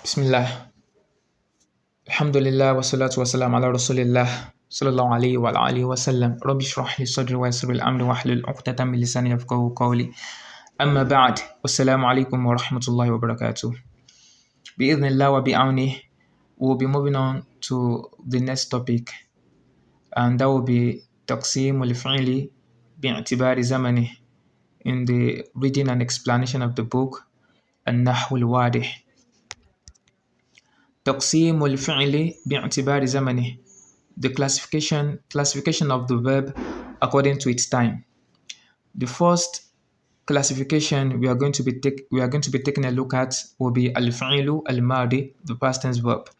Bismillah. Alhamdulillah wa salatu wa salam ala rasulillah sallallahu alayhi wa alihi wa sallam. Rabbi shrah li sadri wa yassir li amri wa hlul 'uqdatan min lisani yafqahu qawli. Amma ba'd. Wassalamu alaikum wa rahmatullahi wa barakatuh. Bi-idhni-LLāH wa bi-'awnihi, we'll be moving on to the next topic, and that will be taqsim al-fi'li bi-i'tibari zamani, in the reading and explanation of the book An-Nahw al-Wadih. تقسيم الفعل باعتبار زمنه, the classification of the verb according to its time. The first classification we are going to be taking a look at will be al-fi'lu al-madi, the past tense verb.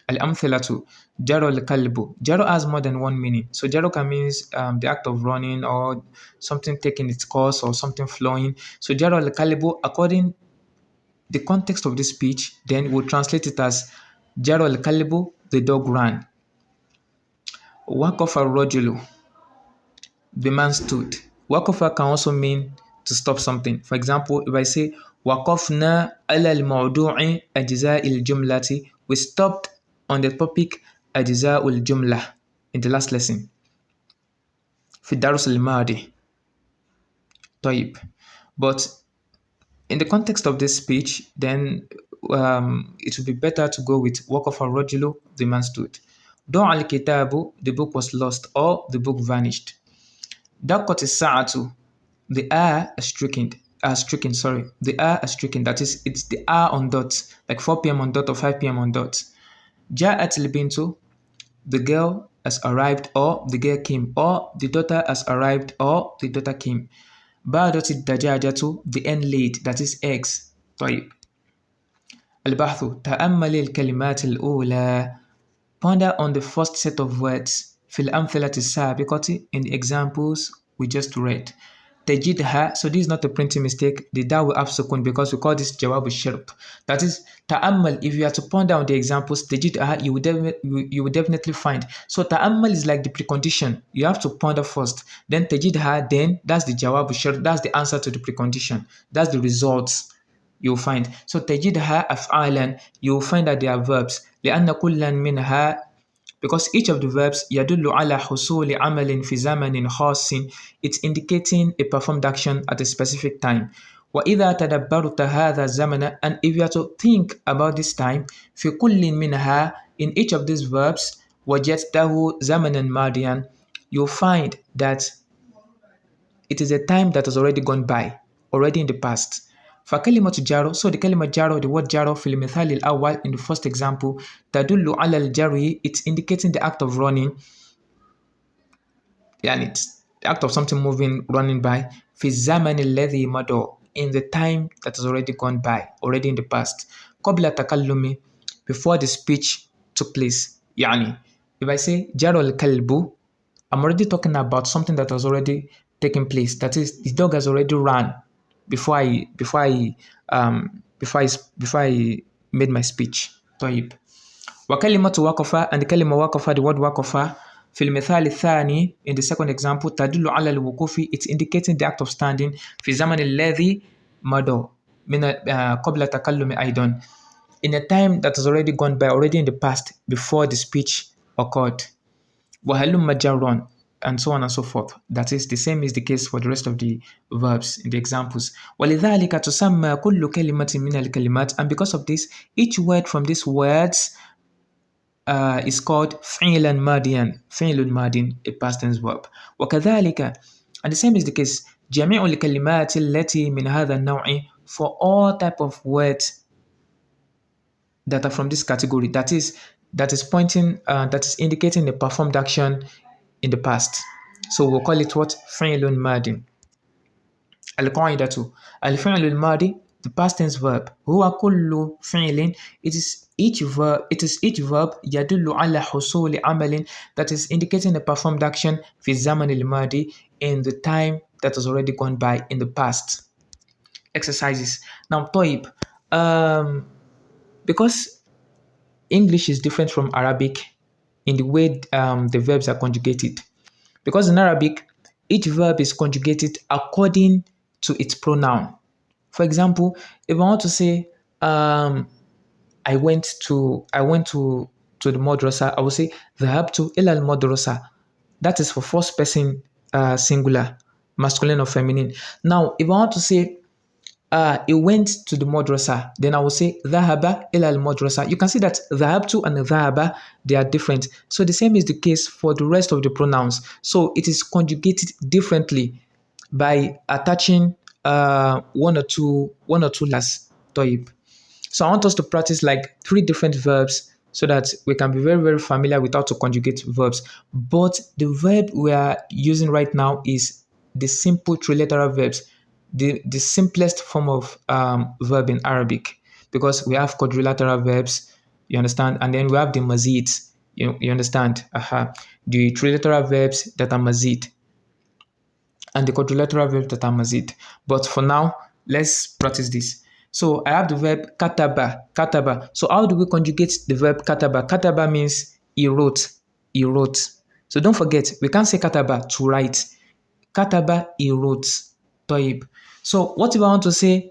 Al-amthilatu, jaro al-kalbu. Jaro has more than one meaning. So jaro can mean the act of running, or something taking its course, or something flowing. So jaro al-kalbu, according the context of this speech, then we'll translate it as Jaro al-kalbu, the dog ran. Waqafa ar-rajulu, the man stood. Waqafa can also mean to stop something. For example, if I say waqafna ala al-mawdu'i ajza' al-jumlati, we stopped on the topic ajza' al-jumla in the last lesson. Fi darus al-madi. طيب. But in the context of this speech, then it would be better to go with waqafa ar-rajulu, the man stood. Du'a al-kitabu, the book was lost, or the book vanished. Daqqat as-sa'atu, the hour is stricken. The hour is stricken. That is, it's the hour on dot, like 4 p.m. on dot or 5 p.m. on dot. Ja'at al-bintu, the girl has arrived, or the girl came, or the daughter has arrived, or the daughter came. Ba'dat ad-dajajatu, the hen laid, that is eggs. طيب. Al-bahthu, ta'ammal al-kalimat al-ula, ponder on the first set of words. Fil amthilati sabiqati, in the examples we just read. Tajidha, so this is not a printing mistake. The da will have sukun because we call this jawab al-shart. That is ta'ammal. If you are to ponder on the examples, tajidha, you will definitely find. So ta'ammal is like the precondition. You have to ponder first. Then tajidha, then that's the jawab al-shart. That's the answer to the precondition. That's the results you'll find. So tajidha af'alan, you'll find that they are verbs. لأن كلا منها, because each of the verbs يدل على حصول عمل في زمن خاص, it's indicating a performed action at a specific time. وإذا تدبرت هذا الزمن, and if you are to think about this time, في كل منها, in each of these verbs, وجدته زمنا ماضيا, you'll find that it is a time that has already gone by, already in the past. فكلمة جارو, so the كلمة جارو, the word جارو في المثال الأول, in the first example, تدل على الجري, it's indicating the act of running, يعني it's the act of something moving, running by. في الزمن الذي مضى, in the time that has already gone by, already in the past. قبل تكلمي, before the speech took place. يعني if I say جارو الكلب, I'm already talking about something that has already taken place. That is, the dog has already run before I made my speech. طيب. وكلمة وقفة, and the كلمة وقفة, the word وقفة في المثال الثاني, in the second example, تدل على الوقوف, it's indicating the act of standing. في زمن الذي مضى من قبل تكلم أيضا, in a time that has already gone by, already in the past, before the speech occurred. وهلم جرًا, and so on and so forth. That is, the same is the case for the rest of the verbs in the examples. وَلِذَلِكَ تُسَمَّى كُلُّ كَلِمَةٍ مِنَ الْكَلِمَاتِ, and because of this, each word from these words is called فِعْلًا مَاضِيًا, فِعْلٌ مَاضٍ, a past tense verb. وَكَذَلِكَ, and the same is the case, جَمِيعُ الْكَلِمَاتِ الَّتِي مِنْ هَذَا النَّوْعِ, for all type of words that are from this category, that is pointing, that is indicating a performed action in the past. So we'll call it what? فعل ماض. القاعدة الفعل الماضي, the past tense verb, هو كل فعل, it is each verb يدل على حصول عمل, that is indicating a performed action في الزمن الماضي, in the time that has already gone by, in the past. Exercises. Now طيب, because English is different from Arabic in the way the verbs are conjugated. Because in Arabic, each verb is conjugated according to its pronoun. For example, if I want to say I went to the madrasa, I will say ذهبت إلى المدرسة. That is for first person singular, masculine or feminine. Now, if I want to say he went to the madrasa, then I will say ذهب إلى المدرسة. You can see that ذهبت and ذهب, they are different. So the same is the case for the rest of the pronouns. So it is conjugated differently by attaching one or two last طيب. So I want us to practice like 3 different verbs so that we can be very, very familiar with how to conjugate verbs. But the verb we are using right now is the simple trilateral verbs, the simplest form of verb in Arabic, because we have quadrilateral verbs, you understand, and then we have the mazids, you understand, the trilateral verbs that are mazid and the quadrilateral verbs that are mazid. But for now, let's practice this. So I have the verb kataba, kataba. So how do we conjugate the verb kataba? Kataba means he wrote, he wrote. So don't forget, we can't say kataba, to write. Kataba, he wrote. Toib. So what if I want to say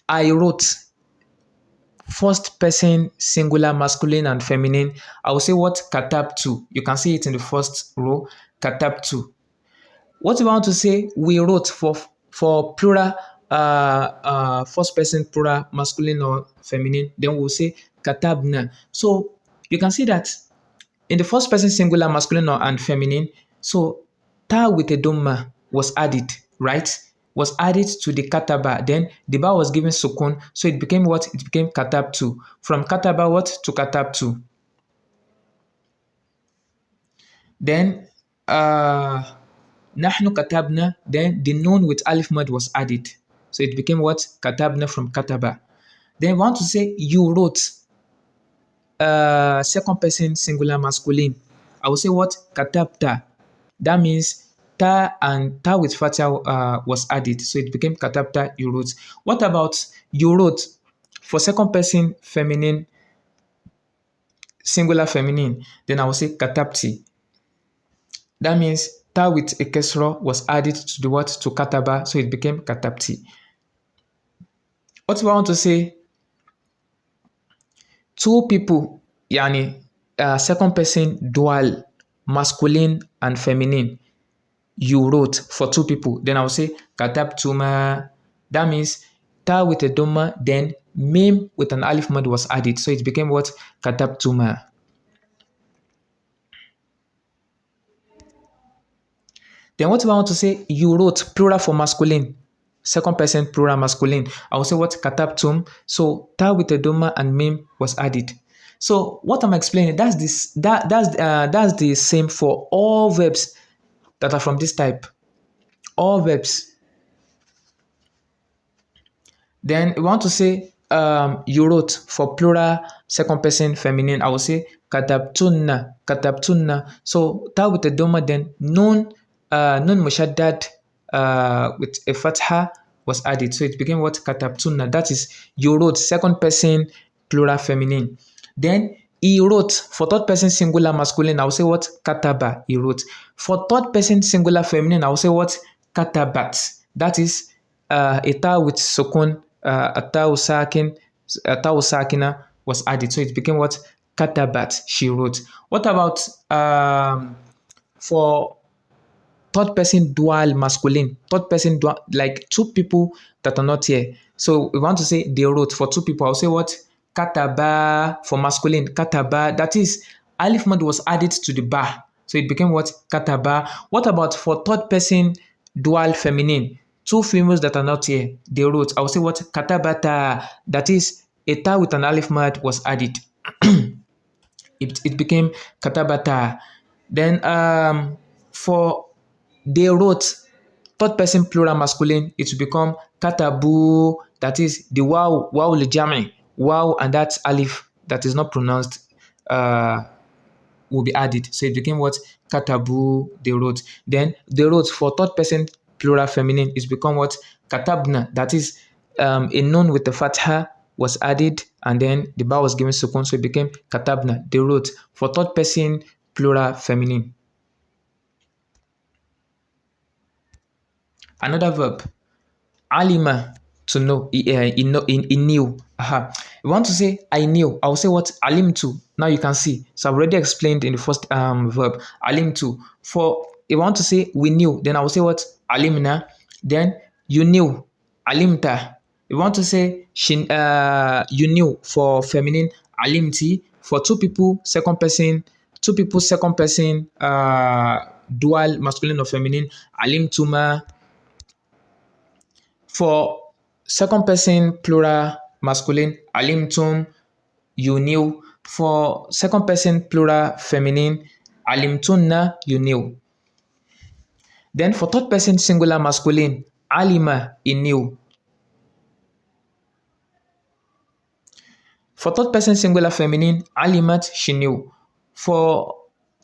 I wrote? First person, singular, masculine and feminine. I will say what? Katabtu. You can see it in the first row. Katabtu. What if I want to say we wrote for plural, first person plural, masculine or feminine? Then we'll say katabna. So you can see that in the first person singular, masculine and feminine, so ta with a dhamma was added, right? Was added to the kataba. Then the ba was given sukun, so it became what? It became katabtu. From kataba what to katabtu. Then nahnu katabna, then the noun with alif mad was added. So it became what? Katabna from kataba. Then we want to say you wrote, second person singular masculine. I will say what? Katabta. That means ta and ta with fatha was added. So it became katabta, you wrote. What about you wrote for second person feminine, singular feminine? Then I will say katabti. That means ta with a kesra was added to the what? To kataba, so it became katabti. What do I want to say? Two people, yani second person dual, masculine and feminine. You wrote for 2 people. Then I will say katabtuma. That means ta with a doma, then mim with an alif mad was added, so it became what? Katabtuma. Then what if I want to say you wrote plural for masculine, second person plural masculine? I will say what? Katabtum. So ta with a doma and mim was added. So what I'm explaining, that's the same for all verbs that are from this type. All verbs. Then we want to say you wrote for plural, second person feminine. I will say katabtunna, katabtunna. So ta with a doma, then nun mushaddad with a fatha was added. So it became what? Katabtunna. That is you wrote, second person plural feminine. Then he wrote for third person singular masculine. I will say what? Kataba, he wrote. For third person singular feminine, I will say what? Katabat. That is a ta with sukun, a ta sakina was added. So it became what? Katabat, she wrote. What about for third person dual masculine? Third person dual, like 2 people that are not here. So we want to say they wrote for 2 people. I'll say what? Kataba for masculine. Kataba. That is alif mad was added to the ba. So it became what? Kataba. What about for third person dual feminine? 2 females that are not here. They wrote. I will say what? Katabata. That is a ta with an alif mad was added. It became katabata. Then for they wrote, third person plural masculine, it will become katabu. That is the wow lijami, wow, and that alif that is not pronounced will be added. So it became what? Katabu, they wrote. Then they wrote for third person plural feminine, it's become what? Katabna. That is a noun with the fatha was added, and then the ba was given sukun, so it became katabna. They wrote for third person plural feminine. Another verb, alima, to know, in knew. We want to say I knew. I will say what? Alimtu. Now you can see. So I've already explained in the first verb. Alimtu. For if I want to say we knew, then I will say what? Alimna. Then you knew. Alimta. If I want to say you knew for feminine, alimti. For two people, second person, dual, masculine or feminine, alimtuma. For second person plural masculine, alimtum, you knew. For second person plural feminine, alimtunna, you knew. Then for third person singular masculine, alima, he knew. For third person singular feminine, alimat, she knew. For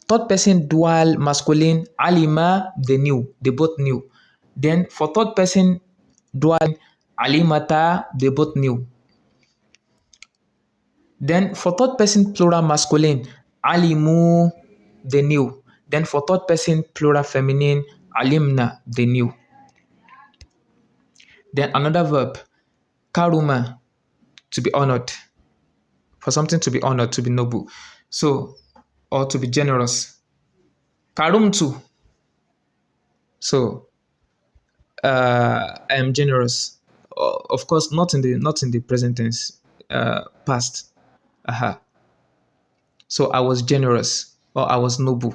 third person dual masculine, alima, they knew. They both knew. Then for third person dual alimata, they both knew. Then for third person plural masculine, alimu, they knew. Then for third person plural feminine, alimna, they knew. Then another verb, karuma, to be honored. For something to be honored, to be noble. So, or to be generous. Karumtu. So, I am generous. Of course, not in the present tense, past. Aha. So I was generous or I was noble.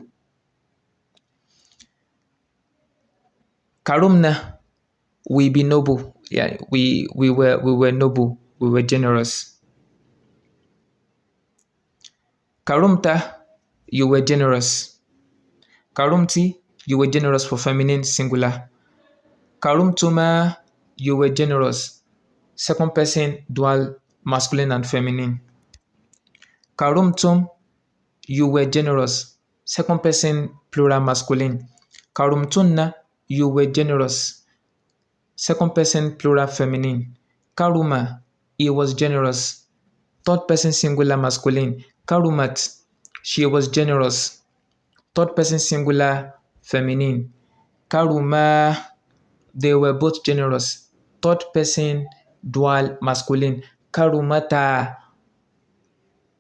Karumna, we be noble. Yeah, we were noble. We were generous. Karumta, you were generous. Karumti, you were generous for feminine singular. Karumtuma, you were generous. Second person dual masculine and feminine. Karumtum, you were generous. Second person plural masculine. Karumtunna, you were generous. Second person plural feminine. Karuma, he was generous. Third person singular masculine. Karumat, she was generous. Third person singular feminine. Karuma, they were both generous. Third person dual masculine. Karumata,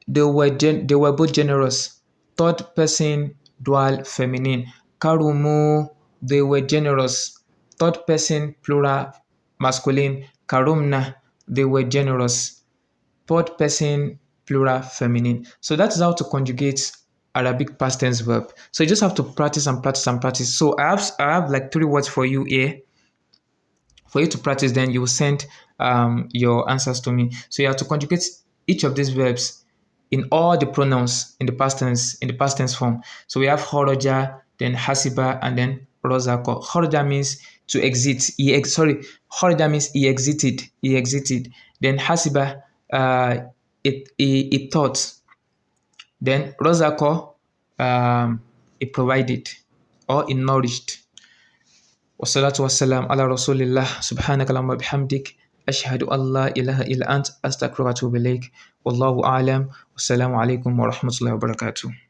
they were both generous. Third person dual feminine. Karumu, they were generous. Third person plural masculine. Karumna, they were generous. Third person plural feminine. So that's how to conjugate Arabic past tense verb. So you just have to practice and practice and practice. So I have like 3 words for you here. For you to practice, then you will send your answers to me. So you have to conjugate each of these verbs in all the pronouns in the past tense form. So we have kharaja, then hasiba, and then rozako. Kharaja means to exit. Kharaja means he exited. Then hasiba, it thought. Then rozako, it provided or it nourished. والصلاة والسلام على رسول الله سبحانك اللهم وبحمدك أشهد أن لا إله إلا أنت أستغفرك وأتوب إليك والله أعلم والسلام عليكم ورحمة الله وبركاته.